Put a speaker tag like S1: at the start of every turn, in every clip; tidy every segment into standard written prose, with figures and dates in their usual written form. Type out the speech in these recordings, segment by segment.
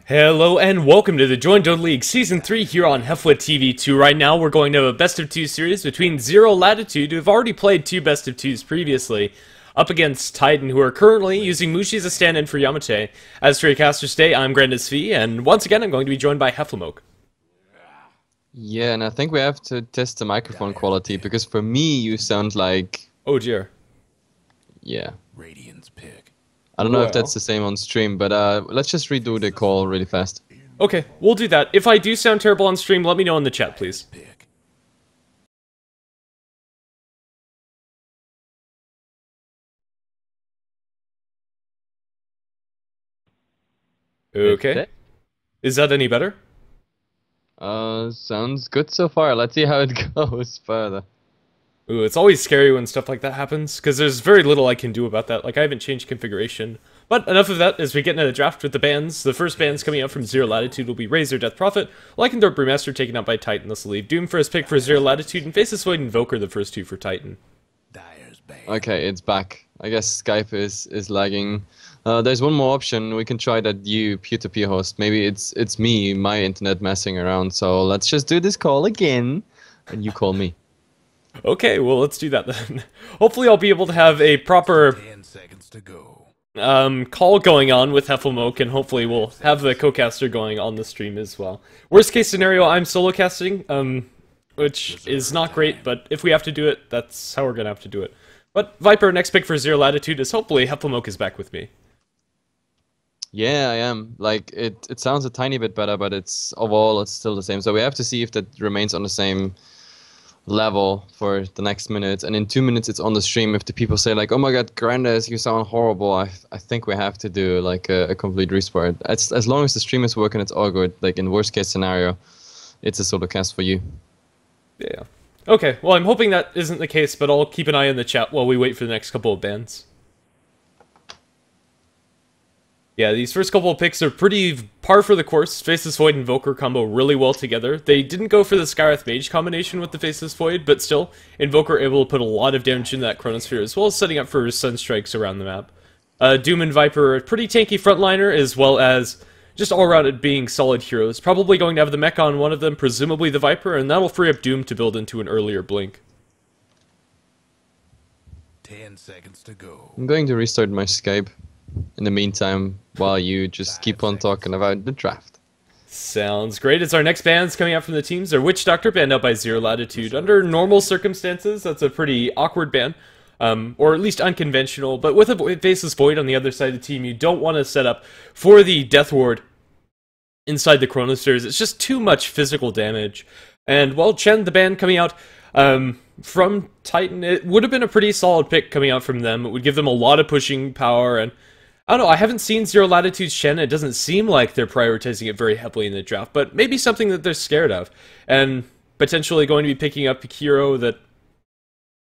S1: Hello and welcome to the Join Dota League Season 3 here on HeflaTV 2. Right now we're going to have a best of 2 series between Zero Latitude, who have already played 2 best of 2s previously, up against Titan, who are currently using Mushi as a stand-in for Yamate. As for your casters today, I'm Grandis V, and once again I'm going to be joined by HeflaTV.
S2: Yeah, and I think we have to test the microphone quality, because for me you sound like...
S1: Oh dear.
S2: Yeah.
S3: Radiant's pick.
S2: I don't know if that's the same on stream, but let's just redo the call really fast.
S1: Okay, we'll do that. If I do sound terrible on stream, let me know in the chat, please.
S3: Pick.
S1: Okay. Is that any better?
S2: Sounds good so far. Let's see how it goes further.
S1: Ooh, it's always scary when stuff like that happens, because there's very little I can do about that. Like, I haven't changed configuration. But enough of that as we get into the draft with the bans. The first bans coming out from Zero Latitude will be Razor, Death Prophet, Lycandor, Brewmaster taken out by Titan. This will leave Doom first pick for Zero Latitude, and Faceless Void Invoker the first 2 for Titan.
S3: Dyer's bane.
S2: Okay, it's back. I guess Skype is lagging. There's one more option. We can try that you peer-to-peer host. Maybe it's me, my internet messing around. So let's just do this call again, and you call me.
S1: Okay, well, let's do that then. Hopefully I'll be able to have a proper
S3: 10 seconds to go.
S1: call going on with HeflaTV, and hopefully we'll have the co-caster going on the stream as well. Worst case scenario, I'm solo casting, which is not great, but if we have to do it, that's how we're gonna have to do it. But Viper, next pick for Zero Latitude is hopefully HeflaTV is back with me.
S2: Yeah, I am. Like, it sounds a tiny bit better, but overall it's still the same. So we have to see if that remains on the same level for the next minute, and in 2 minutes it's on the stream. If the people say like, oh my god, Grandis, you sound horrible, I think we have to do like a complete restart. As long as the stream is working, it's all good. Like, in worst case scenario, it's a solo cast for you.
S1: Yeah. Okay, well, I'm hoping that isn't the case, but I'll keep an eye on the chat while we wait for the next couple of bans. Yeah, these first couple of picks are pretty par for the course. Faceless Void and Invoker combo really well together. They didn't go for the Skywrath Mage combination with the Faceless Void, but still, Invoker able to put a lot of damage in that Chronosphere, as well as setting up for Sunstrikes around the map. Doom and Viper are a pretty tanky frontliner, as well as just all around it being solid heroes. Probably going to have the Mech on one of them, presumably the Viper, and that'll free up Doom to build into an earlier Blink.
S3: 10 seconds to go.
S2: I'm going to restart my Skype in the meantime, while you just keep on talking about the draft.
S1: Sounds great. As our next bans coming out from the teams are Witch Doctor, banned out by Zero Latitude. Under normal circumstances, that's a pretty awkward ban, or at least unconventional, but with a Faceless Void on the other side of the team, you don't want to set up for the Death Ward inside the Chronospheres. It's just too much physical damage. And, well, Chen, the ban coming out from Titan, it would have been a pretty solid pick coming out from them. It would give them a lot of pushing power, and I don't know, I haven't seen Zero Latitude's Shen. It doesn't seem like they're prioritizing it very heavily in the draft, but maybe something that they're scared of. And potentially going to be picking up a hero that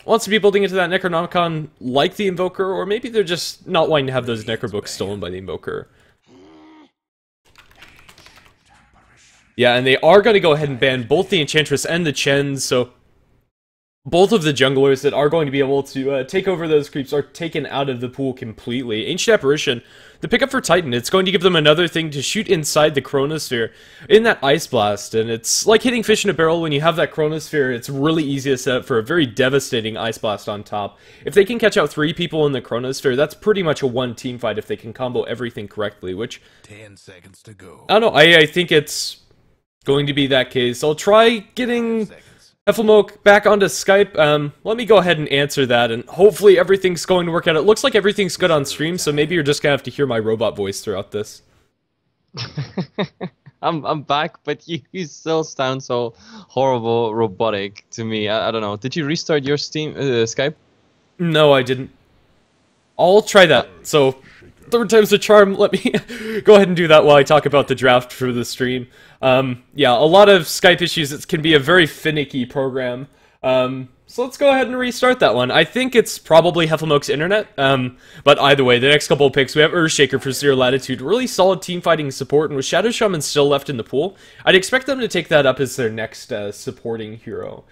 S1: wants to be building into that Necronomicon like the Invoker, or maybe they're just not wanting to have those Necro books stolen by the Invoker. Yeah, and they are going to go ahead and ban both the Enchantress and the Chen, so both of the junglers that are going to be able to take over those creeps are taken out of the pool completely. Ancient Apparition, the pickup for Titan, it's going to give them another thing to shoot inside the Chronosphere in that Ice Blast, and it's like hitting fish in a barrel. When you have that Chronosphere, it's really easy to set up for a very devastating Ice Blast on top. If they can catch out 3 people in the Chronosphere, that's pretty much a one team fight if they can combo everything correctly, which
S3: 10 seconds to go.
S1: I don't know, I think it's going to be that case. I'll try getting HeflaTV back onto Skype. Let me go ahead and answer that, and hopefully everything's going to work out. It looks like everything's good on stream, so maybe you're just gonna have to hear my robot voice throughout this.
S2: I'm back, but you still sound so horrible, robotic to me. I don't know. Did you restart your Skype?
S1: No, I didn't. I'll try that. So, third time's the charm. Let me go ahead and do that while I talk about the draft for the stream. Yeah, a lot of Skype issues. It can be a very finicky program. So let's go ahead and restart that one. I think it's probably HeflaTV's internet. But either way, the next couple of picks, we have Earthshaker for Zero Latitude. Really solid team fighting support, and with Shadow Shaman still left in the pool, I'd expect them to take that up as their next supporting hero.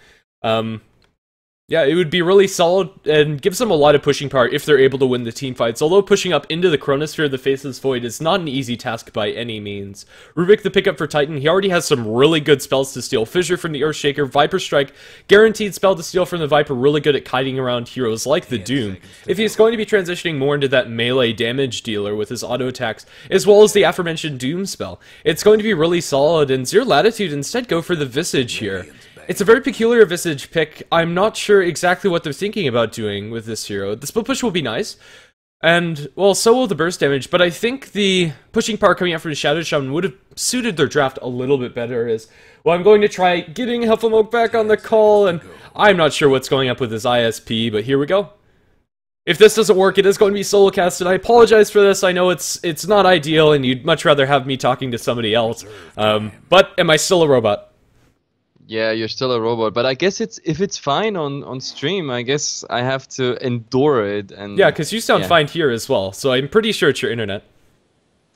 S1: Yeah, it would be really solid and gives them a lot of pushing power if they're able to win the team fights, although pushing up into the Chronosphere of the Faceless Void is not an easy task by any means. Rubik the pickup for Titan, he already has some really good spells to steal. Fissure from the Earthshaker, Viper Strike, guaranteed spell to steal from the Viper, really good at kiting around heroes like the Doom. If he's going to be transitioning more into that melee damage dealer with his auto attacks, as well as the aforementioned Doom spell, it's going to be really solid, and Zero Latitude instead go for the Visage here. It's a very peculiar Visage pick. I'm not sure exactly what they're thinking about doing with this hero. The split push will be nice, and, well, so will the burst damage, but I think the pushing power coming out from the Shadow Shaman would have suited their draft a little bit better as, well, I'm going to try getting Heflamoke back on the call, and I'm not sure what's going up with his ISP, but here we go. If this doesn't work, it is going to be solo cast, and I apologize for this. I know it's not ideal, and you'd much rather have me talking to somebody else, but am I still a robot?
S2: Yeah, you're still a robot, but I guess if it's fine on stream, I guess I have to endure it. And
S1: yeah, because you sound fine here as well, so I'm pretty sure it's your internet.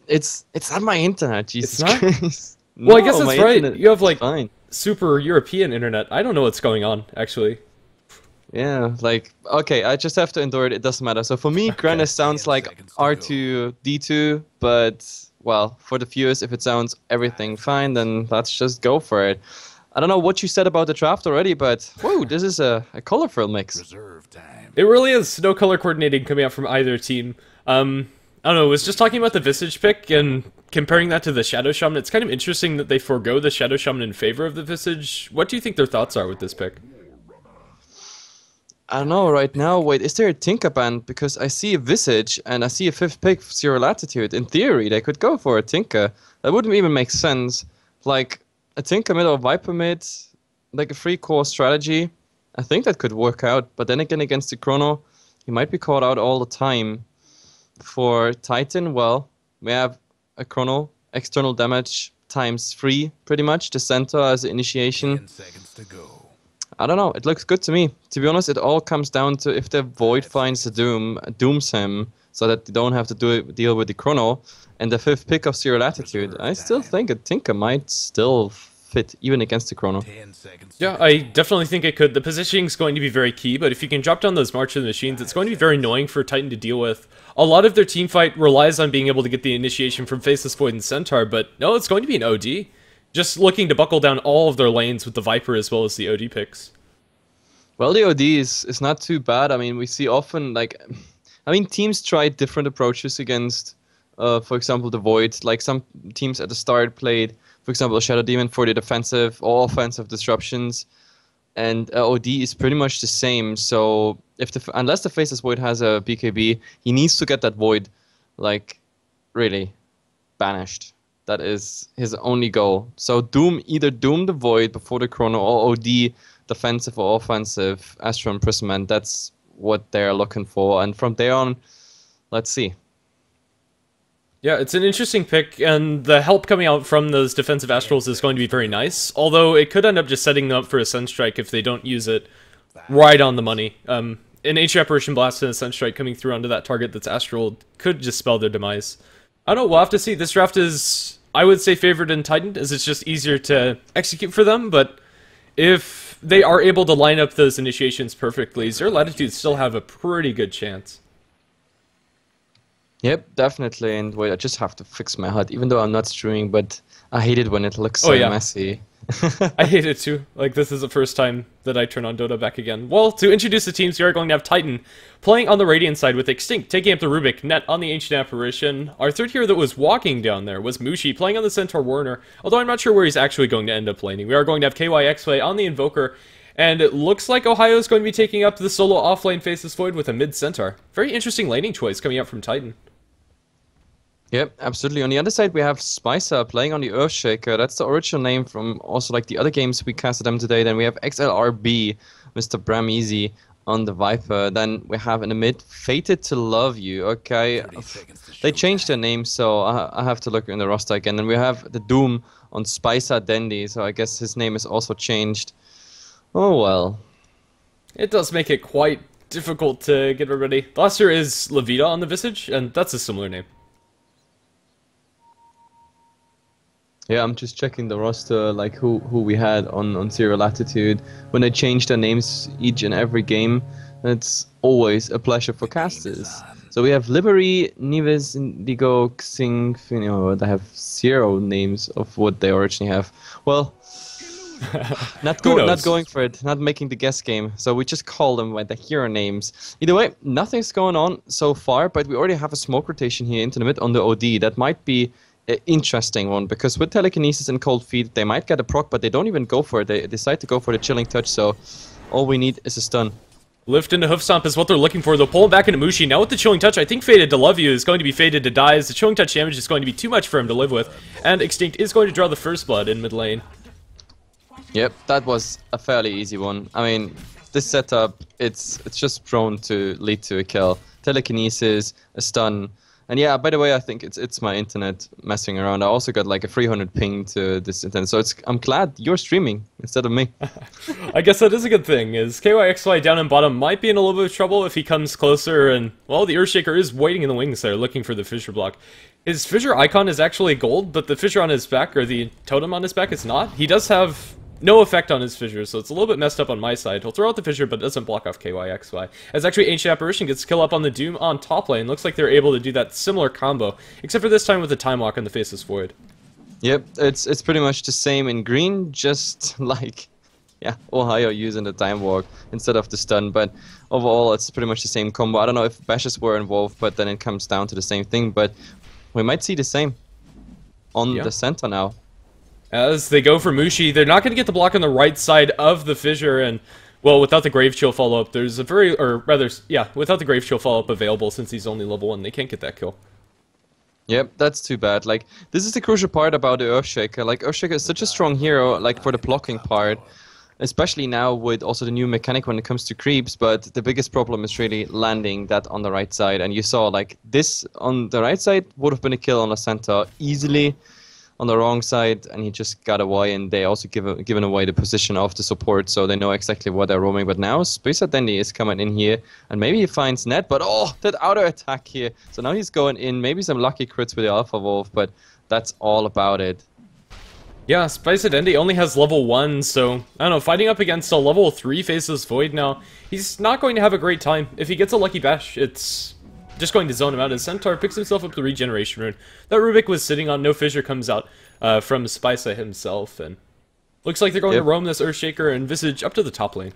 S2: It's not my internet, Jesus
S1: It's not?
S2: Christ.
S1: Well, I guess
S2: No,
S1: that's
S2: my
S1: right.
S2: internet
S1: You have
S2: is
S1: like
S2: fine.
S1: super European internet. I don't know what's going on, actually.
S2: Yeah, like, okay, I just have to endure it. It doesn't matter. So for me, Grannis sounds like R2D2, but, well, for the viewers, if it sounds everything fine, then let's just go for it. I don't know what you said about the draft already, but, whoa, this is a colorful mix.
S3: Reserve time.
S1: It really is. No color coordinating coming out from either team. I don't know, I was just talking about the Visage pick and comparing that to the Shadow Shaman. It's kind of interesting that they forego the Shadow Shaman in favor of the Visage. What do you think their thoughts are with this pick?
S2: I don't know right now. Wait, is there a Tinker band? Because I see a Visage and I see a 5th pick, Zero Latitude. In theory, they could go for a Tinker. That wouldn't even make sense. Like, a Tinker mid or Viper mid, like a 3-core strategy. I think that could work out. But then again, against the Chrono, he might be caught out all the time. For Titan, well, we have a Chrono, external damage times 3, pretty much. The center as the initiation.
S3: 10 seconds to go.
S2: I don't know. It looks good to me. To be honest, it all comes down to if the Void finds the dooms him, so that they don't have to deal with the Chrono, and the 5th pick of Zero Latitude. I still think a Tinker might still fit, even against the Chrono.
S3: 10 seconds to
S1: Yeah,
S3: go.
S1: I definitely think it could. The positioning is going to be very key, but if you can drop down those March of the Machines, it's going to be very annoying for Titan to deal with. A lot of their team fight relies on being able to get the initiation from Faceless Void and Centaur, but no, it's going to be an OD. Just looking to buckle down all of their lanes with the Viper as well as the OD picks.
S2: Well, the OD is not too bad. I mean, we see often, like, I mean, teams try different approaches against, for example, the Void. Like, some teams at the start played, for example, a Shadow Demon for the defensive or offensive disruptions. And OD is pretty much the same. So, unless the Faceless Void has a BKB, he needs to get that Void, like, really banished. That is his only goal. So, either Doom the Void before the Chrono or OD defensive or offensive Astral Imprisonment. That's what they're looking for, and from there on, let's see.
S1: Yeah, it's an interesting pick, and the help coming out from those defensive Astrals is going to be very nice, although it could end up just setting them up for a Sunstrike if they don't use it right on the money. An Ancient Apparition Blast and a Sunstrike coming through onto that target that's Astral could just spell their demise. I don't know, we'll have to see. This draft is, I would say, favored in Titan, as it's just easier to execute for them, but if they are able to line up those initiations perfectly, Zero Latitude still have a pretty good chance.
S2: Yep, definitely. And wait, I just have to fix my HUD, even though I'm not streaming, but I hate it when it looks so messy.
S1: I hate it too. Like, this is the first time that I turn on Dota back again. Well, to introduce the teams, we are going to have Titan playing on the Radiant side with Extinct, taking up the Rubik, Net on the Ancient Apparition. Our third hero that was walking down there was Mushi, playing on the Centaur Warner, although I'm not sure where he's actually going to end up laning. We are going to have KYX on the Invoker, and it looks like Ohio is going to be taking up the solo offlane Faceless Void with a mid-Centaur. Very interesting laning choice coming out from Titan.
S2: Yep, absolutely. On the other side, we have Spicer playing on the Earthshaker. That's the original name from also like the other games we casted them today. Then we have XLRB, Mr. Brameezy on the Viper. Then we have in the mid, Fated to Love You. Okay, they changed their name, so I have to look in the roster again. And we have the Doom on Spicer Dandy, so I guess his name is also changed. Oh well.
S1: It does make it quite difficult to get everybody. The last year is Levita on the Visage, and that's a similar name.
S2: Yeah, I'm just checking the roster, like who we had on Zero Latitude. When they change their names each and every game, it's always a pleasure for casters. So we have Liberty, Nives, Indigo, Xing, they have 0 names of what they originally have. Well, not going for it, not making the guess game. So we just call them by the hero names. Either way, nothing's going on so far, but we already have a smoke rotation here into the mid on the OD. That might be an interesting one, because with telekinesis and cold feet, they might get a proc, but they don't even go for it. They decide to go for the chilling touch, so all we need is a stun.
S1: Lift into Hoof Stomp is what they're looking for. They'll pull him back into Mushi. Now with the Chilling Touch, I think Fated to Love You is going to be fated to die, as the Chilling Touch damage is going to be too much for him to live with. And Extinct is going to draw the first blood in mid lane.
S2: Yep, that was a fairly easy one. I mean, this setup, it's just prone to lead to a kill. Telekinesis, a stun. And yeah, by the way, I think it's my internet messing around. I also got like a 300 ping to this internet, so I'm glad you're streaming instead of me.
S1: I guess that is a good thing, is KYXY down in bottom might be in a little bit of trouble if he comes closer, and, well, the Earthshaker is waiting in the wings there, looking for the fissure block. His fissure icon is actually gold, but the fissure on his back, or the totem on his back, is not. He does have no effect on his fissure, so it's a little bit messed up on my side. He'll throw out the fissure, but doesn't block off KYXY. As actually Ancient Apparition gets kill up on the Doom on top lane. Looks like they're able to do that similar combo, except for this time with the Time Walk and the Faceless Void.
S2: Yep, it's pretty much the same in green, just like, yeah, Ohio using the Time Walk instead of the stun, but overall it's pretty much the same combo. I don't know if bashes were involved, but then it comes down to the same thing, but we might see the same on the center now.
S1: As they go for Mushi, they're not going to get the block on the right side of the fissure, and, well, without the Grave Chill follow-up, there's a without the Grave Chill follow-up available, since he's only level 1, they can't get that kill.
S2: Yep, that's too bad. Like, this is the crucial part about the Earthshaker. Like, Earthshaker is such a strong hero, like, for the blocking part, especially now with also the new mechanic when it comes to creeps, but the biggest problem is really landing that on the right side, and you saw, like, this on the right side would have been a kill on the center easily. On the wrong side, and he just got away, and they also given away the position of the support, so they know exactly what they're roaming. But now Spacer Dandy is coming in here, and maybe he finds Ned, but oh, that outer attack here. So now he's going in, maybe some lucky crits with the Alpha Wolf, but that's all about it.
S1: Yeah, Spice Dandy only has level 1, so, I don't know, fighting up against a level 3 Faceless Void now, he's not going to have a great time. If he gets a lucky bash, it's just going to zone him out. As Centaur picks himself up the regeneration rune that Rubik was sitting on. No fissure comes out from Spisa himself, and looks like they're going to roam this Earthshaker and Visage up to the top lane.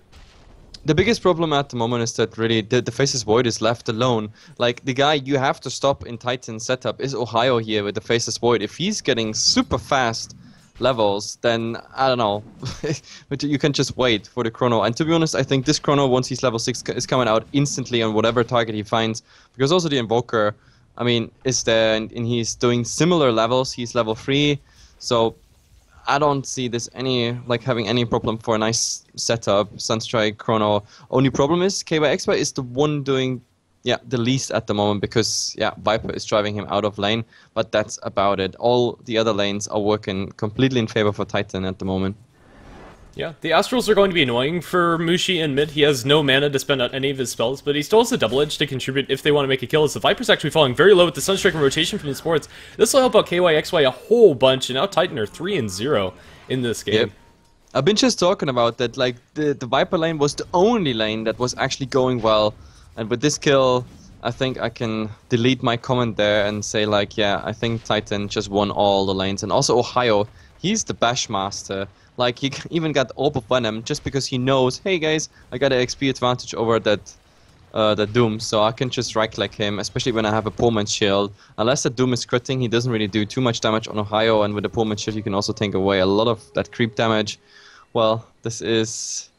S2: The biggest problem at the moment is that really the Faceless Void is left alone. Like, the guy you have to stop in Titan setup is Ohio here with the Faceless Void. If he's getting super fast levels, then I don't know, but you can just wait for the chrono. And to be honest, I think this chrono, once he's level 6, is coming out instantly on whatever target he finds, because also the Invoker, I mean, is there, and he's doing similar levels. He's level 3, so I don't see this having any problem for a nice setup. Sunstrike, chrono. Only problem is KYXY is the one doing the least at the moment, because Viper is driving him out of lane, but that's about it. All the other lanes are working completely in favor for Titan at the moment.
S1: Yeah, the Astrals are going to be annoying for Mushi in mid. He has no mana to spend on any of his spells, but he still has a double edge to contribute if they want to make a kill, as the Viper's actually falling very low with the Sunstrike and rotation from the sports. This will help out KYXY a whole bunch, and now Titan are 3-0 in this game.
S2: Yep. I've been just talking about that, like, the Viper lane was the only lane that was actually going well. And with this kill, I think I can delete my comment there and say, like, yeah, I think Titan just won all the lanes. And also Ohio, he's the bash master. Like, he even got Orb of Venom just because he knows, hey guys, I got an XP advantage over that Doom, so I can just right-click him, especially when I have a poor man's shield. Unless the Doom is critting, he doesn't really do too much damage on Ohio, and with the poor man's shield, you can also take away a lot of that creep damage. Well, it's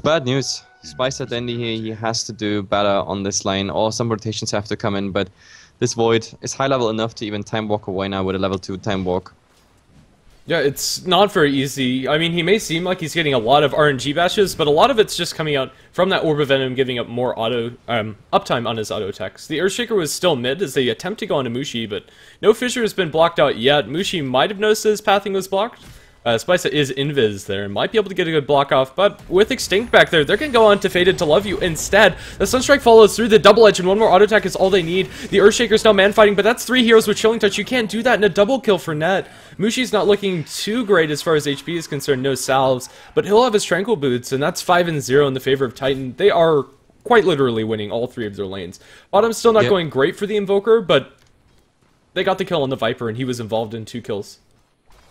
S2: bad news. Spicer Dandy here, he has to do better on this lane, or some rotations have to come in, but this Void is high level enough to even time walk away now with a level 2 time walk.
S1: Yeah, it's not very easy. I mean, he may seem like he's getting a lot of RNG bashes, but a lot of it's just coming out from that Orb of Venom giving up more uptime on his auto attacks. The Earthshaker was still mid as they attempt to go onto Mushi, but no fissure has been blocked out yet. Mushi might have noticed his pathing was blocked. Spice is invis there and might be able to get a good block off, but with Extinct back there, they're going to go on to Fated to Love You instead. The Sunstrike follows through the double edge, and one more auto attack is all they need. The Earthshaker's now man fighting, but that's 3 heroes with Chilling Touch. You can't do that in a double kill for Net. Mushi's not looking too great as far as HP is concerned, no salves, but he'll have his Tranquil Boots, and that's 5-0 in the favor of Titan. They are quite literally winning all 3 of their lanes. Bottom's still not going great for the Invoker, but they got the kill on the Viper, and he was involved in 2 kills.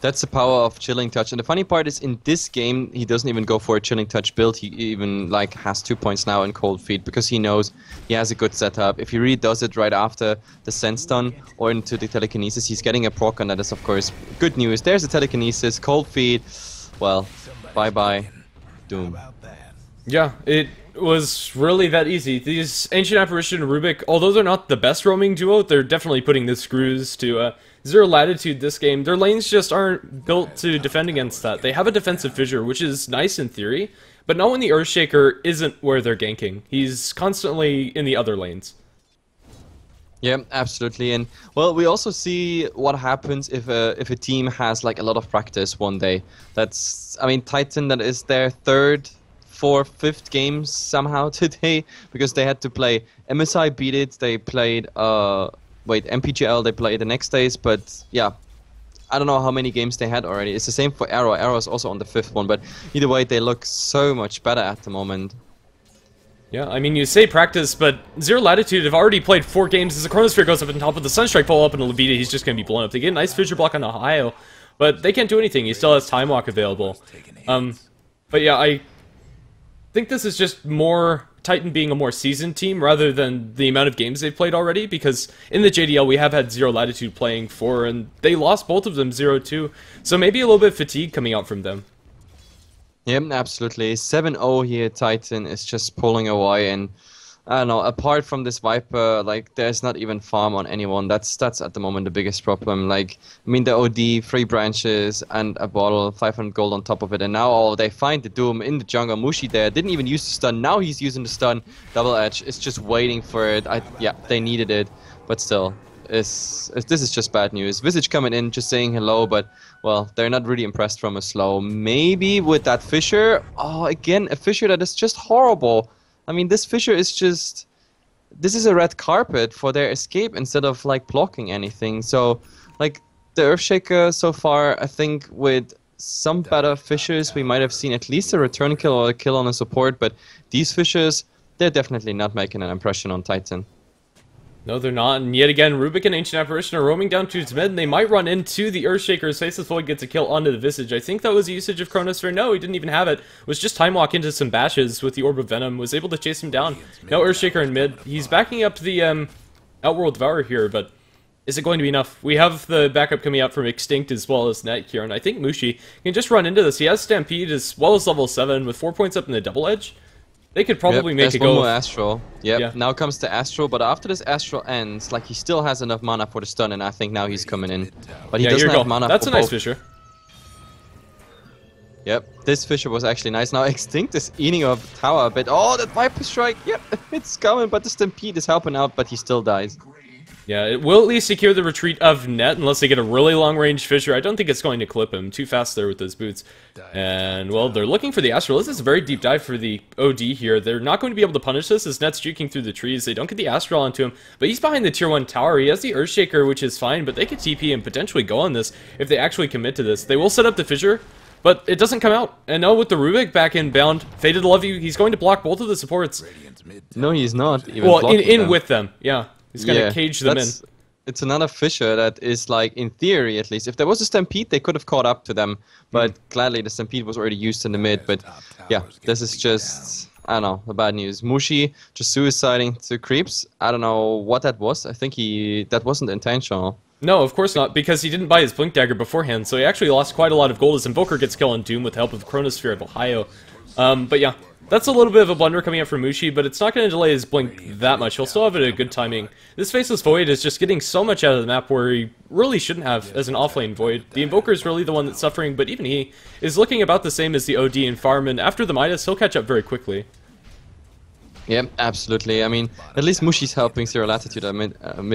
S2: That's the power of Chilling Touch, and the funny part is in this game he doesn't even go for a Chilling Touch build. He even like has 2 points now in Cold Feet because he knows he has a good setup. If he really does it right after the Sense Stun or into the Telekinesis, he's getting a proc, and that is of course good news. There's a Telekinesis, Cold Feet, well, bye bye, Doom.
S1: Yeah, it was really that easy. These Ancient Apparition and Rubik, although they're not the best roaming duo, they're definitely putting the screws to Zero Latitude this game. Their lanes just aren't built to defend against that. They have a defensive fissure, which is nice in theory, but not when the Earthshaker isn't where they're ganking. He's constantly in the other lanes.
S2: Yeah, absolutely. And well, we also see what happens if a team has like a lot of practice one day. That's, I mean, Titan, that is their 3rd, 4th, 5th games somehow today, because they had to play MSI beat it, they played MPGL, they played the next days, but yeah, I don't know how many games they had already. It's the same for Arrow. Arrow is also on the 5th one, but either way, they look so much better at the moment.
S1: Yeah, I mean, you say practice, but Zero Latitude have already played 4 games. As the Chronosphere goes up on top of the Sunstrike follow up in Levita, he's just going to be blown up. They get a nice fissure block on Ohio, but they can't do anything. He still has Time Walk available. But yeah, I think this is just more Titan being a more seasoned team rather than the amount of games they've played already, because in the JDL we have had Zero Latitude playing 4, and they lost both of them 0-2, so maybe a little bit of fatigue coming out from them.
S2: Yeah, absolutely. 7-0 here, Titan is just pulling away, and I don't know, apart from this Viper, like, there's not even farm on anyone. That's at the moment the biggest problem. Like, I mean, the OD, 3 branches, and a bottle, 500 gold on top of it, and now they find the Doom in the jungle. Mushi there, didn't even use the stun, now he's using the stun. Double Edge is just waiting for it. Yeah, they needed it, but still, this is just bad news. Visage coming in, just saying hello, but, well, they're not really impressed from a slow. Maybe with that fissure, oh, again, a fissure that is just horrible. I mean, this fissure is just... This is a red carpet for their escape instead of, like, blocking anything. So, like, the Earthshaker so far, I think with some better fissures, we might have seen at least a return kill or a kill on a support, but these fissures, they're definitely not making an impression on Titan.
S1: No, they're not, and yet again, Rubik and Ancient Apparition are roaming down to its mid, and they might run into the Earthshaker's Faceless Void, gets a kill onto the Visage. I think that was a usage of Chronosphere. No, he didn't even have it. It was just Time Walk into some bashes with the Orb of Venom, was able to chase him down. No Earthshaker in mid. He's backing up the Outworld Devourer here, but is it going to be enough? We have the backup coming out from Extinct as well as Net here, and I think Mushi can just run into this. He has Stampede as well as level 7 with 4 points up in the double edge. They could probably make it go.
S2: One more Astral. Yeah, now comes the Astral, but after this Astral ends, like, he still has enough mana for the stun, and I think now he's coming in. But he doesn't have mana.
S1: That's a nice fissure.
S2: Yep, this fissure was actually nice. Now Extinct is eating up tower a bit. Oh, that Viper Strike! Yep, it's coming, but the Stampede is helping out, but he still dies.
S1: Yeah, it will at least secure the retreat of Net unless they get a really long-range fissure. I don't think it's going to clip him. Too fast there with those boots. And, well, they're looking for the Astral. This is a very deep dive for the OD here. They're not going to be able to punish this as Net's juking through the trees. They don't get the Astral onto him, but he's behind the tier 1 tower. He has the Earthshaker, which is fine, but they could TP and potentially go on this if they actually commit to this. They will set up the fissure, but it doesn't come out. And no, with the Rubik back inbound, Fated to Love You, he's going to block both of the supports.
S2: No, he's not. Even
S1: well, in with them, yeah. He's going to cage them in.
S2: It's another fissure that is, like, in theory at least. If there was a Stampede, they could have caught up to them. But gladly, the Stampede was already used in the mid. But yeah, this is just, I don't know, the bad news. Mushi just suiciding to creeps. I don't know what that was. I think that wasn't intentional.
S1: No, of course not, because he didn't buy his Blink Dagger beforehand, so he actually lost quite a lot of gold as Invoker gets killed on Doom with the help of Chronosphere of Ohio. But yeah, that's a little bit of a blunder coming up from Mushi, but it's not going to delay his Blink that much. He'll still have it at a good timing. This Faceless Void is just getting so much out of the map where he really shouldn't have as an offlane Void. The Invoker is really the one that's suffering, but even he is looking about the same as the OD and farm, and after the Midas, he'll catch up very quickly.
S2: Yeah, absolutely. I mean, at least Mushi's helping Zero Latitude amid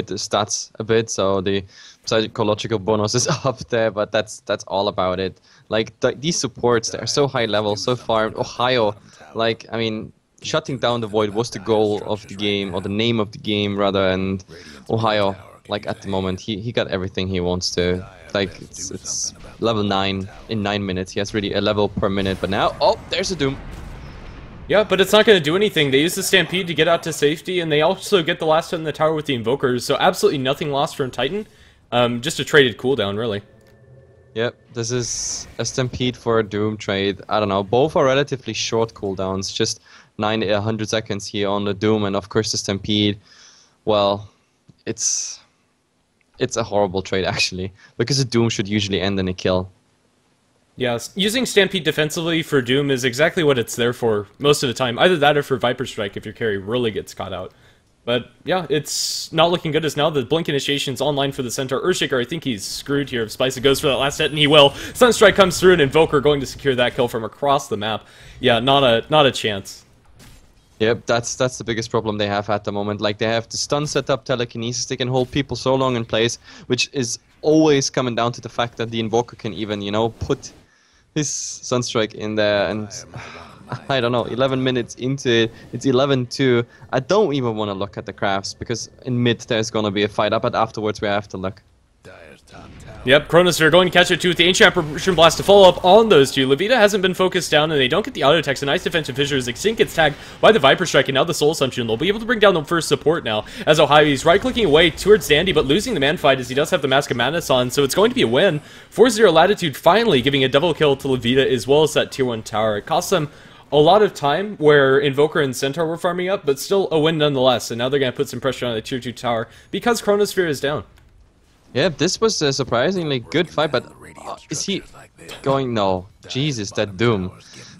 S2: the stats a bit, so the psychological bonus is up there, but that's all about it. Like, these supports, they are so high level, so far. Ohio, like, I mean, shutting down the Void was the goal of the game, or the name of the game, rather, and Ohio, like, at the moment, he got everything he wants to. Like, it's level 9 in 9 minutes. He has really a level per minute, but now, oh, there's a Doom.
S1: Yeah, but it's not going to do anything. They use the Stampede to get out to safety, and they also get the last hit in the tower with the Invokers, so absolutely nothing lost from Titan. Just a traded cooldown, really.
S2: Yep, this is a Stampede for a Doom trade. I don't know, both are relatively short cooldowns, just 100 seconds here on the Doom, and of course the Stampede, well, it's a horrible trade actually, because the Doom should usually end in a kill.
S1: Yeah, using Stampede defensively for Doom is exactly what it's there for most of the time. Either that or for Viper Strike if your carry really gets caught out. But yeah, it's not looking good as now the Blink Initiation's online for the center. Earthshaker, I think he's screwed here if Spicy goes for that last hit, and he will. Sunstrike comes through, and Invoker going to secure that kill from across the map. Yeah, not a chance.
S2: Yep, that's the biggest problem they have at the moment. Like, they have the stun setup, telekinesis, they can hold people so long in place, which is always coming down to the fact that the Invoker can even, you know, put his Sunstrike in there, and I don't know, 11 minutes into it, it's 11-2. I don't even want to look at the crafts, because in mid there's going to be a fight up, but afterwards we have to look.
S1: Yep, Chronosphere going to catch it too with the Ancient Apparition Blast to follow up on those two. Levita hasn't been focused down, and they don't get the auto attacks. A nice defensive fissure as Extinct gets tagged by the Viper Strike, and now the Soul Assumption. They'll be able to bring down the first support now, as Ohio is right-clicking away towards Dandy, but losing the man fight as he does have the Mask of Madness on, so it's going to be a win. 4-0 Latitude finally giving a double kill to Levita, as well as that Tier 1 tower. It cost them a lot of time where Invoker and Centaur were farming up, but still a win nonetheless, and now they're going to put some pressure on the Tier 2 tower because Chronosphere is down.
S2: Yeah, this was a surprisingly good fight, but is he going? No. Jesus, that Doom.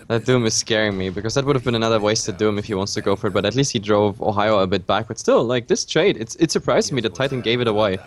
S2: That Doom is scaring me, because that would have been another wasted Doom if he wants to go for it, but at least he drove Ohio a bit back. But still, like, this trade, it surprised me that Titan gave it away.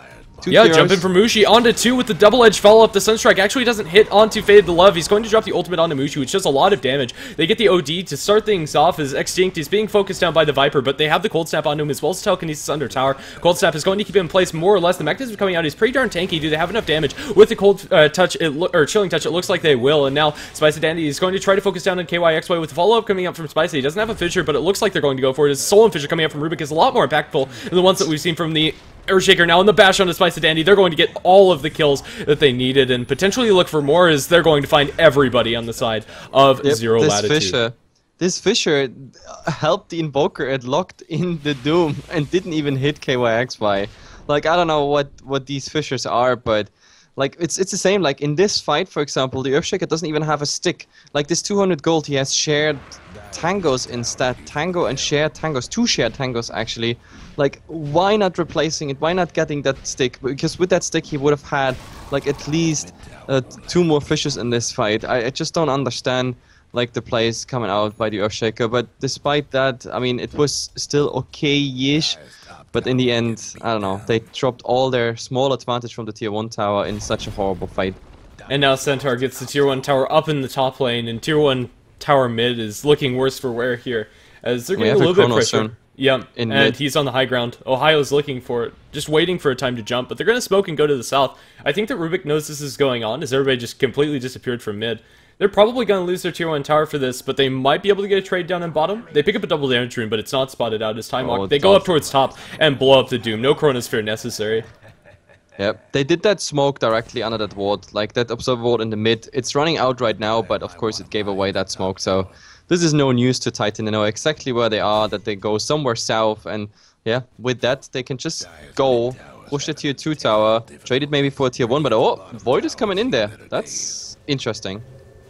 S1: Yeah, jumping from Mushi onto 2 with the double edge follow-up. The Sunstrike actually doesn't hit onto Faded to Love. He's going to drop the ultimate onto Mushi, which does a lot of damage. They get the OD to start things off as Extinct is being focused down by the Viper, but they have the Cold Snap onto him as well as Telekinesis under tower. Cold Snap is going to keep him in place more or less. The mechanism coming out is pretty darn tanky. Do they have enough damage? With the Cold Touch, or Chilling Touch, it looks like they will, and now Spicy Dandy is going to try to focus down on KYXY with the follow-up coming up from Spicy. He doesn't have a fissure, but it looks like they're going to go for it. His Soul and Fissure coming up from Rubik is a lot more impactful than the ones that we've seen from the Earthshaker. Now in the bash onto Spicy Dandy, they're going to get all of the kills that they needed, and potentially look for more as they're going to find everybody on the side of Zero Latitude.
S2: This Fissure helped the Invoker. It locked in the Doom and didn't even hit KYXY. Like, I don't know what these Fissures are, but like, it's the same. Like, in this fight, for example, the Earthshaker doesn't even have a stick. Like, this 200 gold, he has shared tangos instead. Tango and shared tangos. 2 shared tangos, actually. Like, why not replacing it? Why not getting that stick? Because with that stick, he would have had, like, at least 2 more Fissures in this fight. I just don't understand, like, the plays coming out by the Earthshaker. But despite that, I mean, it was still okay-ish. But in the end, I don't know, they dropped all their small advantage from the Tier 1 tower in such a horrible fight.
S1: And now Centaur gets the Tier 1 tower up in the top lane, and Tier 1 tower mid is looking worse for wear here, as they're getting a little bit of pressure. Yeah, and mid. He's on the high ground. Ohio's looking for it, just waiting for a time to jump, but they're going to smoke and go to the south. I think that Rubik knows this is going on, as everybody just completely disappeared from mid. They're probably going to lose their Tier 1 tower for this, but they might be able to get a trade down in bottom. They pick up a double damage rune, but it's not spotted out as time walk. They go up towards top and blow up the Doom. No Chronosphere necessary.
S2: Yep, they did that smoke directly under that ward, like that observer ward in the mid. It's running out right now, but of course it gave away that smoke, so this is no news to Titan. They know exactly where they are, that they go somewhere south, and yeah, with that they can just go, push the Tier 2 tower, trade it maybe for a Tier 1, but oh, Void is coming in there. That's interesting.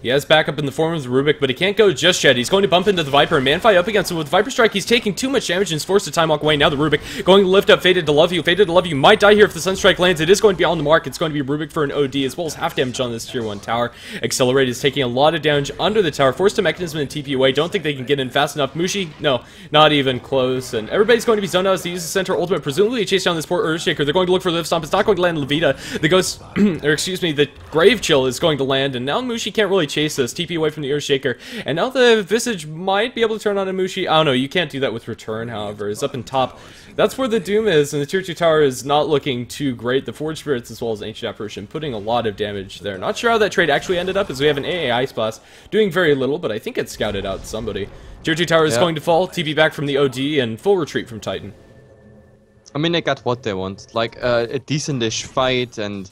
S1: He has backup in the form of the Rubik, but he can't go just yet. He's going to bump into the Viper, and Manfi up against him with Viper Strike. He's taking too much damage and is forced to time walk away. Now the Rubik going to lift up Faded to Love You. Faded to Love You might die here if the Sunstrike lands. It is going to be on the mark. It's going to be Rubik for an OD, as well as half damage on this Tier 1 tower. Accelerate is taking a lot of damage under the tower. Forced to Mechanism and TP away. Don't think they can get in fast enough. Mushi, no, not even close. And everybody's going to be zoned out as they use the Centaur ultimate. Presumably chase down this poor Earthshaker. They're going to look for Lift Stomp. It's not going to land Levita. The Ghost, or excuse me, the Grave Chill is going to land, and now Mushi can't really chase this. TP away from the Earthshaker. And now the Visage might be able to turn on Imushi. I don't know, you can't do that with Return, however. It's up in top. That's where the Doom is, and the tier 2 tower is not looking too great. The Forge Spirits as well as Ancient Apparition putting a lot of damage there. Not sure how that trade actually ended up, as we have an AA Ice Blast doing very little, but I think it scouted out somebody. Tier 2 tower is going to fall, TP back from the OD, and full retreat from Titan.
S2: I mean, they got what they want. Like, a decent-ish fight, and,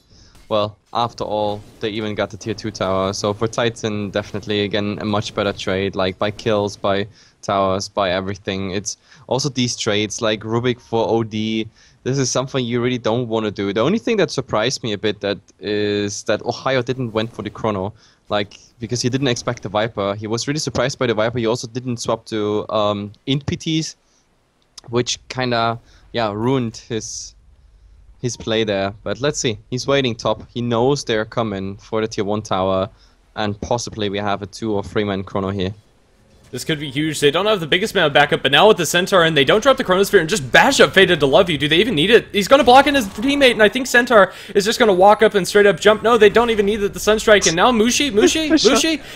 S2: well, after all, they even got the tier 2 tower. So for Titan, definitely, again, a much better trade, like, by kills, by towers, by everything. It's also these trades, like Rubik for OD. This is something you really don't want to do. The only thing that surprised me a bit is that Ohio didn't went for the Chrono. Like, because he didn't expect the Viper. He was really surprised by the Viper. He also didn't swap to Int PTs, which kind of, yeah, ruined his play there. But let's see. He's waiting top. He knows they're coming for the tier 1 tower, and possibly we have a 2 or 3 man Chrono here.
S1: This could be huge. They don't have the biggest amount of backup, but now with the Centaur and they don't drop the Chronosphere and just bash up Fated to Love You. Do they even need it? He's going to block in his teammate, and I think Centaur is just going to walk up and straight up jump. No, they don't even need it. The Sunstrike, and now Mushi,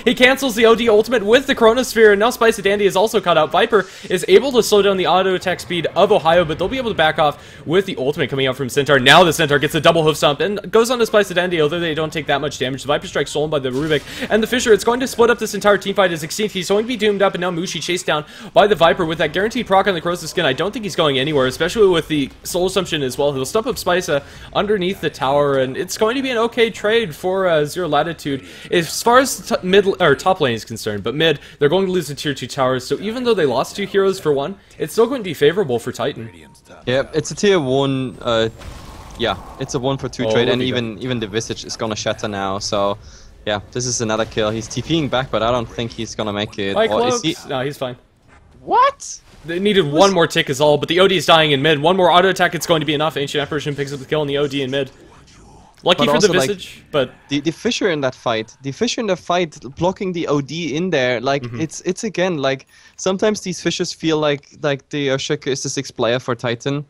S1: he cancels the OD ultimate with the Chronosphere, and now Spice of Dandy is also caught out. Viper is able to slow down the auto attack speed of Ohio, but they'll be able to back off with the ultimate coming out from Centaur. Now the Centaur gets a double hoof stomp and goes on to Spice of Dandy, although they don't take that much damage. The Viper Strike stolen by the Rubik, and the Fisher, it's going to split up this entire team fight as Extinct. He's going to be doomed up, and now Mushi chased down by the Viper with that guaranteed proc on the corrosive skin. I don't think he's going anywhere, especially with the Soul Assumption as well. He'll stump up Spisa underneath the tower, and it's going to be an okay trade for Zero Latitude as far as top lane is concerned. But mid, they're going to lose the tier 2 towers, so even though they lost 2 heroes for 1, it's still going to be favorable for Titan.
S2: Yeah, it's a tier 1, yeah, it's a 1 for 2 trade, and even the Visage is gonna shatter now, so yeah, this is another kill. He's TPing back, but I don't think he's gonna make it.
S1: Or is he? No, he's fine.
S2: What?
S1: They needed one more tick is all, but the OD is dying in mid. One more auto attack, it's going to be enough. Ancient Apparition picks up the kill in the OD in mid. Lucky
S2: but
S1: for
S2: also,
S1: the Visage,
S2: like,
S1: but
S2: the Fisher in that fight, blocking the OD in there, like it's again like sometimes these Fishers feel like the Earthshaker is the 6th player for Titan.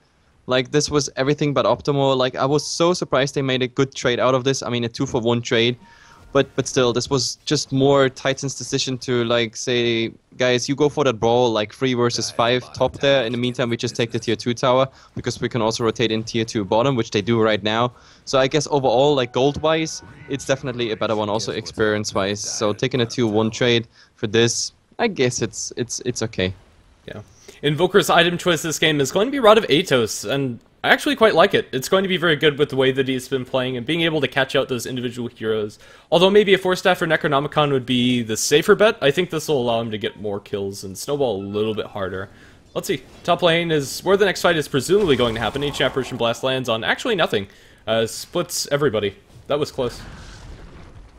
S2: Like, this was everything but optimal. Like, I was so surprised they made a good trade out of this. I mean, a 2 for 1 trade. But still, this was just more Titan's decision to, like, say, guys, you go for that brawl, like 3 versus 5 top there. In the meantime, we just take the tier 2 tower, because we can also rotate in tier 2 bottom, which they do right now. So I guess overall, like, gold-wise, it's definitely a better one, also experience-wise. So taking a 2-1 trade for this, I guess it's okay.
S1: Yeah. Invoker's item choice this game is going to be Rod of Atos, and I actually quite like it. It's going to be very good with the way that he's been playing and being able to catch out those individual heroes. Although maybe a 4-staff or Necronomicon would be the safer bet, I think this will allow him to get more kills and snowball a little bit harder. Let's see. Top lane is where the next fight is presumably going to happen. Each Apparition Blast lands on actually nothing. Splits everybody. That was close.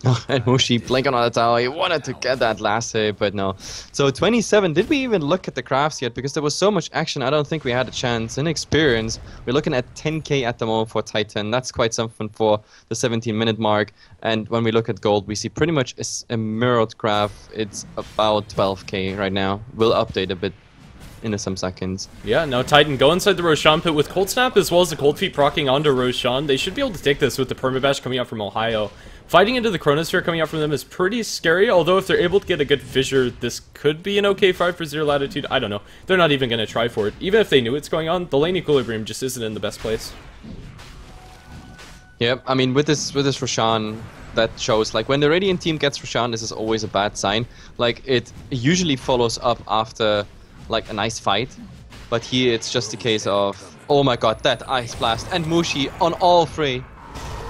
S2: Oh, and Mushi blinking on the tower. He wanted to get that last hit, but no. So 27. Did we even look at the crafts yet? Because there was so much action, I don't think we had a chance. In experience, we're looking at 10k at the moment for Titan. That's quite something for the 17-minute mark. And when we look at gold, we see pretty much a mirrored graph. It's about 12k right now. We'll update a bit in some seconds.
S1: Yeah, now Titan go inside the Roshan pit with Cold Snap as well as the Cold Feet proccing onto Roshan. They should be able to take this with the Permabash coming out from Ohio. Fighting into the Chronosphere coming out from them is pretty scary, although if they're able to get a good fissure, this could be an okay fight for Zero Latitude. I don't know. They're not even going to try for it. Even if they knew what's going on, the lane equilibrium just isn't in the best place.
S2: Yeah, I mean, with this Roshan, that shows, like, when the Radiant team gets Roshan, this is always a bad sign. Like, it usually follows up after, like, a nice fight. But here it's just a case of, oh my god, that Ice Blast and Mushi on all 3.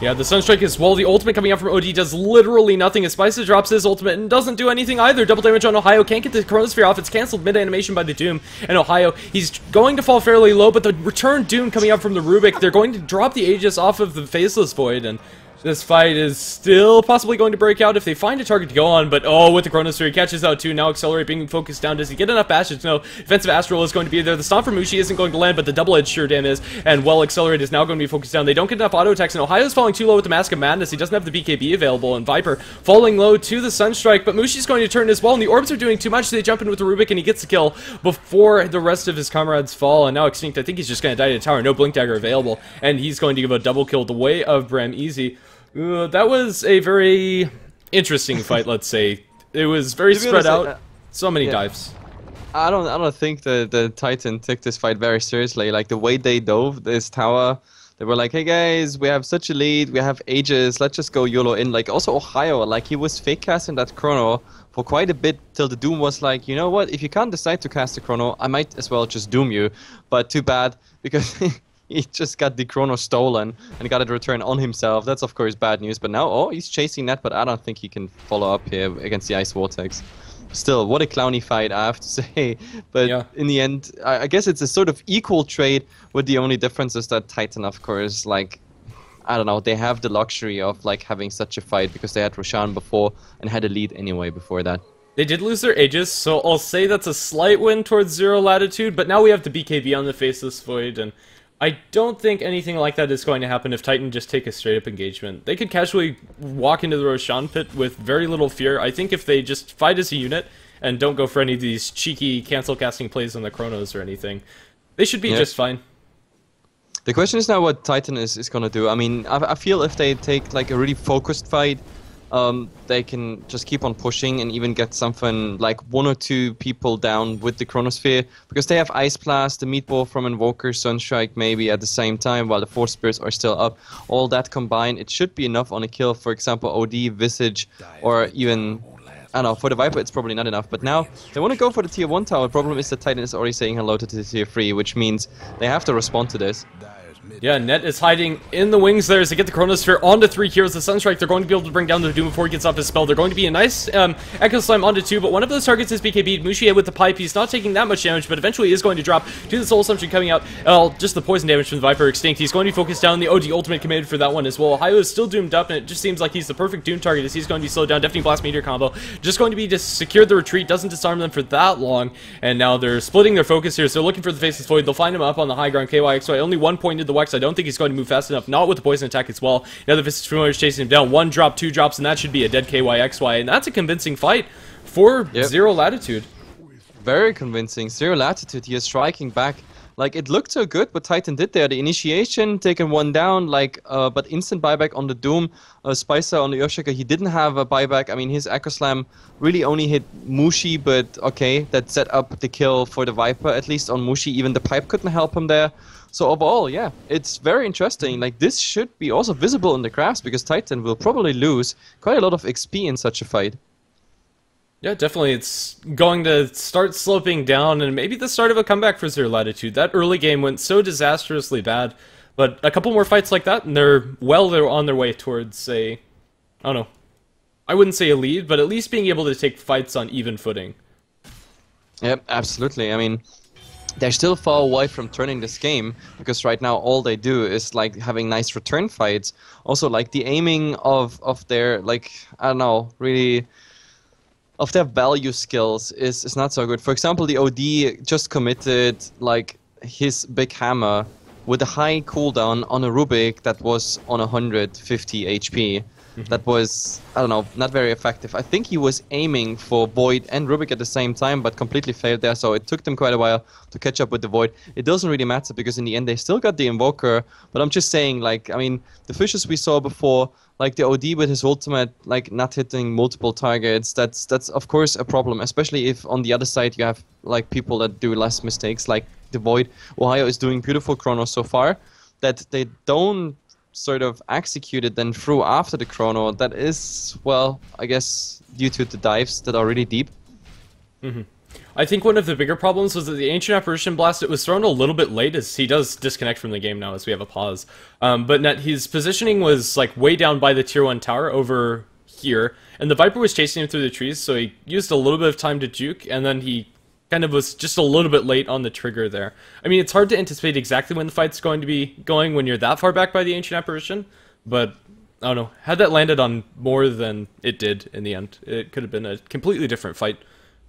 S1: Yeah, the Sunstrike as well. The ultimate coming out from OD does literally nothing as Spicer drops his ultimate and doesn't do anything either. Double damage on Ohio. Can't get the Chronosphere off. It's cancelled mid-animation by the Doom. And Ohio, he's going to fall fairly low, but the return Doom coming out from the Rubik, they're going to drop the Aegis off of the Faceless Void, and this fight is still possibly going to break out if they find a target to go on, but oh, with the Chronosphere, he catches out too. Now Accelerate being focused down. Does he get enough bashes? No. Defensive Astral is going to be there. The Stomp from Mushi isn't going to land, but the double-edged Sure Dam is, and well, Accelerate is now going to be focused down. They don't get enough auto attacks, and Ohio's falling too low with the Mask of Madness. He doesn't have the BKB available, and Viper falling low to the Sunstrike, but Mushi's going to turn as well, and the Orbs are doing too much, so they jump in with the Rubik, and he gets the kill before the rest of his comrades fall, and now Extinct, I think he's just going to die to the tower. No Blink Dagger available, and he's going to give a double kill the way of Bram Easy. That was a very interesting fight, let's say. It was very
S2: To be
S1: spread
S2: honest,
S1: out, so many
S2: yeah.
S1: dives.
S2: I don't think the Titan took this fight very seriously. Like the way they dove this tower, they were like, "Hey guys, we have such a lead, we have ages. Let's just go YOLO in." Like also Ohio, like he was fake casting that chrono for quite a bit till the Doom was like, "You know what? If you can't decide to cast the chrono, I might as well just Doom you." But too bad because he just got the chrono stolen and got it returned on himself. That's of course bad news. But now, oh, he's chasing that, but I don't think he can follow up here against the Ice Vortex. Still, what a clowny fight, I have to say. But
S1: Yeah.
S2: in the end, I guess it's a sort of equal trade, with the only difference is that Titan, of course, like, I don't know, they have the luxury of like having such a fight because they had Roshan before and had a lead anyway before that.
S1: They did lose their Aegis, so I'll say that's a slight win towards Zero Latitude, but now we have the BKB on the Faceless Void, and I don't think anything like that is going to happen if Titan just take a straight-up engagement. They could casually walk into the Roshan pit with very little fear. I think if they just fight as a unit and don't go for any of these cheeky cancel casting plays on the Chronos or anything, they should be just fine.
S2: The question is now what Titan is going to do. I mean, I feel if they take like a really focused fight, they can just keep on pushing and even get something like 1 or 2 people down with the Chronosphere, because they have Ice Blast, the Meatball from Invoker, Sunstrike maybe at the same time while the Force Spirits are still up. All that combined, it should be enough on a kill. For example, OD, Visage, or even, I don't know, for the Viper it's probably not enough. But now they want to go for the tier 1 tower. The problem is that Titan is already saying hello to the tier 3, which means they have to respond to this.
S1: Yeah, Net is hiding in the wings there as they get the Chronosphere onto 3 heroes. The Sunstrike, they're going to be able to bring down the Doom before he gets off his spell. They're going to be a nice Echo Slam onto 2, but one of those targets is BKB. Mushi with the pipe. He's not taking that much damage, but eventually is going to drop to the Soul Assumption coming out. Just the poison damage from the Viper extinct. He's going to be focused down. The OD ultimate committed for that one as well. Ohio is still doomed up, and it just seems like he's the perfect Doom target as he's going to be slowed down. Deafening Blast Meteor combo. Just going to be just secure the retreat. Doesn't disarm them for that long, and now they're splitting their focus here. So they're looking for the Faceless Void. They'll find him up on the high ground. KYXY only 1 point into the Wex. I don't think he's going to move fast enough, not with the poison attack as well. Now the Faceless Familiar is chasing him down. 1 drop, 2 drops, and that should be a dead KYXY, and that's a convincing fight for Zero Latitude.
S2: Very convincing. Zero Latitude here striking back. Like, it looked so good what Titan did there. The initiation, taking 1 down, like, but instant buyback on the Doom. Spicer on the Earthshaker, he didn't have a buyback. I mean, his Echo Slam really only hit Mushi, but okay, that set up the kill for the Viper, at least on Mushi. Even the pipe couldn't help him there. So overall, yeah, it's very interesting. Like, this should be also visible in the graphs, because Titan will probably lose quite a lot of XP in such a fight.
S1: Yeah, definitely. It's going to start sloping down, and maybe the start of a comeback for Zero Latitude. That early game went so disastrously bad, but a couple more fights like that, and they're on their way towards a, I don't know, I wouldn't say a lead, but at least being able to take fights on even footing.
S2: Yep, absolutely. I mean, they're still far away from turning this game, because right now all they do is like having nice return fights. Also, like the aiming of their, like, I don't know, really, of their value skills is not so good. For example, the OD just committed like his big hammer with a high cooldown on a Rubik that was on 150 HP. That was, I don't know, not very effective. I think he was aiming for Void and Rubik at the same time, but completely failed there, so it took them quite a while to catch up with the Void. It doesn't really matter, because in the end they still got the Invoker, but I'm just saying, like, I mean, the fishes we saw before, like the OD with his ultimate, like, not hitting multiple targets, that's of course a problem, especially if on the other side you have, like, people that do less mistakes, like the Void. Ohio is doing beautiful chronos so far, that they don't sort of executed then through after the chrono. That is, well, I guess due to the dives that are really deep.
S1: I think one of the bigger problems was that the Ancient Apparition Blast, it was thrown a little bit late, as he does disconnect from the game now as we have a pause. But his positioning was like way down by the tier 1 tower over here, and the Viper was chasing him through the trees, so he used a little bit of time to juke, and then he kind of was just a little bit late on the trigger there. I mean, it's hard to anticipate exactly when the fight's going to be going when you're that far back by the Ancient Apparition, but I don't know. Had that landed on more than it did in the end, it could have been a completely different fight.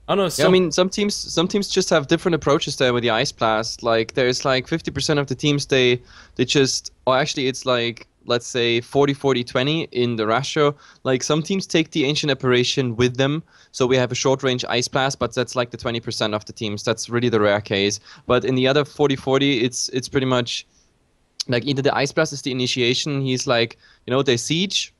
S1: I don't know.
S2: Yeah, I mean, some teams just have different approaches there with the Ice Blast. Like, there's like 50% of the teams they just, or actually it's like, let's say 40-40-20 in the ratio. Like, some teams take the Ancient Apparition with them, so we have a short range Ice Blast, but that's like the 20% of the teams. That's really the rare case. But in the other 40-40, it's pretty much like either the Ice Blast is the initiation. He's like, you know, they siege,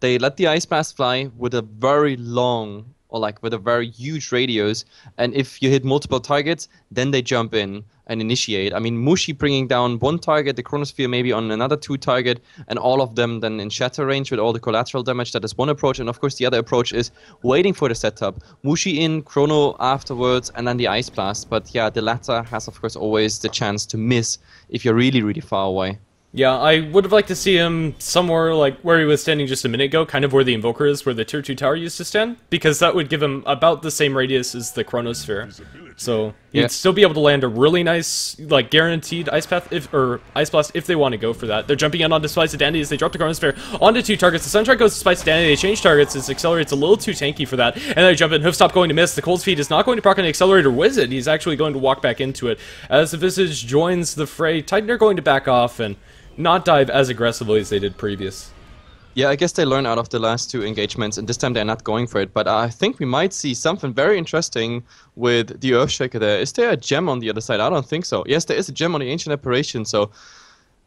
S2: they let the Ice Blast fly with a very long, or like with a very huge radius, and if you hit multiple targets, then they jump in and initiate. I mean, Mushi bringing down one target, the Chronosphere maybe on another 2 target, and all of them then in shatter range with all the collateral damage. That is one approach, and of course the other approach is waiting for the setup. Mushi in, Chrono afterwards, and then the Ice Blast. But yeah, the latter has of course always the chance to miss if you're really, really far away.
S1: Yeah, I would have liked to see him somewhere like where he was standing just a minute ago, kind of where the Invoker is, where the Tier 2 tower used to stand, because that would give him about the same radius as the Chronosphere. So he'd still be able to land a really nice, like, guaranteed Ice Path, or Ice Blast if they want to go for that. They're jumping in onto Spice of Dandy as they drop the Chronosphere onto 2 targets. The Sunstrike goes to Spice of Dandy, they change targets, his Accelerate's a little too tanky for that, and they jump in, Hoofstop going to miss. The Cold Feet is not going to proc an Accelerator Wizard, he's actually going to walk back into it. As the Visage joins the fray, Titan are going to back off and not dive as aggressively as they did previous.
S2: Yeah, I guess they learned out of the last 2 engagements, and this time they're not going for it. But I think we might see something very interesting with the Earthshaker there. Is there a gem on the other side? I don't think so. Yes, there is a gem on the Ancient Apparition, so,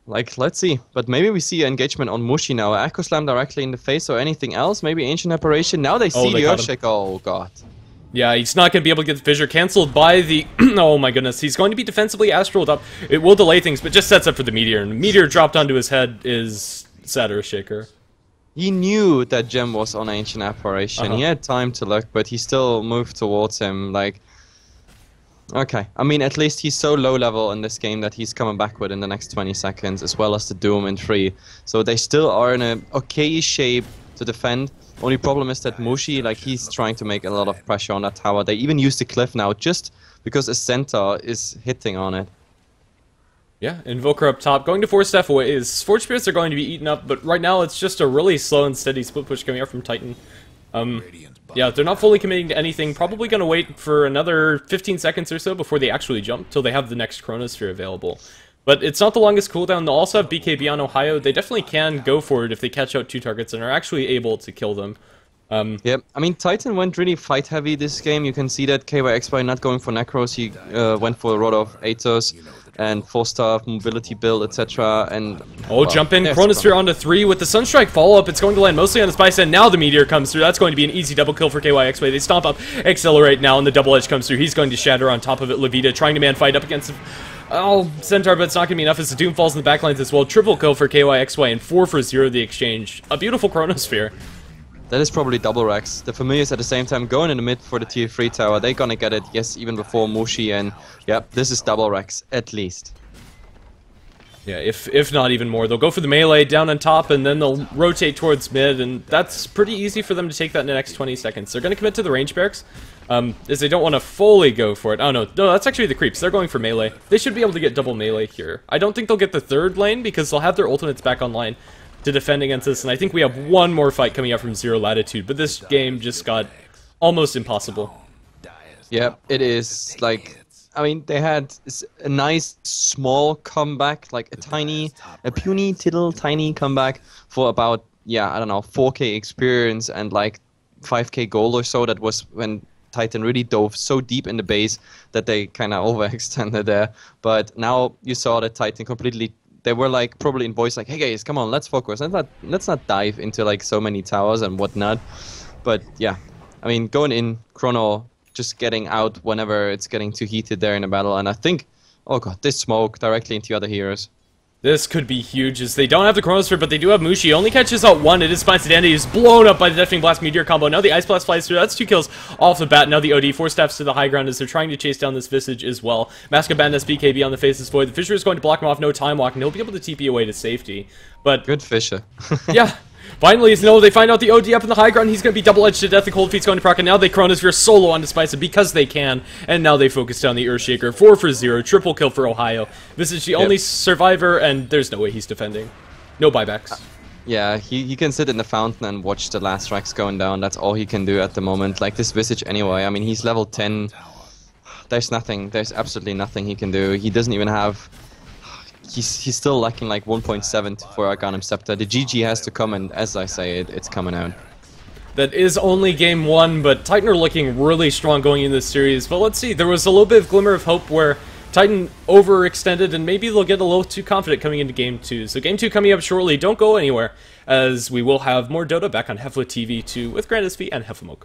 S2: like, let's see. But maybe we see an engagement on Mushi now. Echo Slam directly in the face or anything else? Maybe Ancient Apparition? Now they see the Earthshaker. Oh, God.
S1: Yeah, he's not going to be able to get the fissure cancelled by the... oh my goodness, he's going to be defensively astraled up. It will delay things, but just sets up for the Meteor. And the Meteor dropped onto his head is sad Earthshaker.
S2: He knew that gem was on Ancient Apparition. He had time to look, but he still moved towards him. Like, okay. I mean, at least he's so low level in this game that he's coming back with in the next 20 seconds, as well as the Doom in 3. So they still are in a okay shape to defend. Only problem is that Mushi, like, he's trying to make a lot of pressure on that tower. They even use the cliff now just because a centaur is hitting on it.
S1: Yeah, Invoker up top, going to force Steph away. His Forge Spirits are going to be eaten up, but right now it's just a really slow and steady split push coming out from Titan. Yeah, they're not fully committing to anything. Probably going to wait for another 15 seconds or so before they actually jump, till they have the next Chronosphere available. But it's not the longest cooldown. They'll also have BKB on Ohio. They definitely can go for it if they catch out 2 targets and are actually able to kill them.
S2: Yep, I mean, Titan went really fight heavy this game. You can see that KYXY not going for Necros. He went for a lot of Atos and 4-star mobility build, etc. And
S1: jump in, Chronosphere onto 3 with the Sunstrike follow-up. It's going to land mostly on the Spice, and now the Meteor comes through. That's going to be an easy double kill for KYXY. They stomp up, accelerate now, and the double edge comes through. He's going to shatter on top of it. Levita trying to man fight up against Centaur, but it's not going to be enough as the Doom falls in the backlines as well. Triple kill for KYXY and 4 for 0 the exchange. A beautiful Chronosphere.
S2: That is probably double Rex. The Familiars at the same time going in the mid for the tier 3 tower. They're gonna get it, yes, even before Mushi, and yep, this is double Rex, at least.
S1: Yeah, if not even more. They'll go for the melee down on top, and then they'll rotate towards mid, and that's pretty easy for them to take that in the next 20 seconds. They're going to commit to the range barracks, as they don't want to fully go for it. Oh, no, that's actually the creeps. They're going for melee. They should be able to get double melee here. I don't think they'll get the 3rd lane, because they'll have their ultimates back online to defend against this, and I think we have one more fight coming out from Zero Latitude, but this game just got almost impossible.
S2: Yeah, it is. Like, I mean, they had a nice small comeback, like a puny tittle tiny comeback for about, yeah, I don't know, 4k experience and like 5k gold or so. That was when Titan really dove so deep in the base that they kind of overextended there. But now you saw that Titan completely, they were like probably in voice like, hey guys, come on, let's focus. Let's not dive into like so many towers and whatnot. But yeah, I mean, going in, Chrono just getting out whenever it's getting too heated there in a battle. And I think, oh god, this smoke directly into other heroes.
S1: This could be huge, as they don't have the Chronosphere, but they do have Mushi. Only catches out 1. It is Spine Sedanity. He's blown up by the Deafening Blast Meteor combo. Now the Ice Blast flies through. That's 2 kills off the bat. Now the OD 4 steps to the high ground as they're trying to chase down this Visage as well. Mask of Madness BKB on the Faceless Void. The Fisher is going to block him off. No time walk, and he'll be able to TP away to safety. But
S2: good Fisher.
S1: Yeah. Finally, as they find out the OD up in the high ground, he's going to be double-edged to death. The Cold Feet's going to proc, and now they Chronosphere solo onto Spice because they can, and now they focus down the Earthshaker. 4 for 0, triple kill for Ohio. This is the only survivor, and there's no way he's defending. No buybacks.
S2: Yeah, he can sit in the fountain and watch the last racks going down. That's all he can do at the moment. Like this Visage anyway. I mean, he's level 10. There's nothing. There's absolutely nothing he can do. He doesn't even have... He's still lacking like 1.7 for Arcanum Scepter. The GG has to come, and as I say, it's coming out.
S1: That is only game 1, but Titan are looking really strong going into this series. But let's see, there was a little bit of glimmer of hope where Titan overextended, and maybe they'll get a little too confident coming into Game 2. So Game 2 coming up shortly. Don't go anywhere, as we will have more Dota back on HeflaTV 2 with GrandSV and Heflamoke.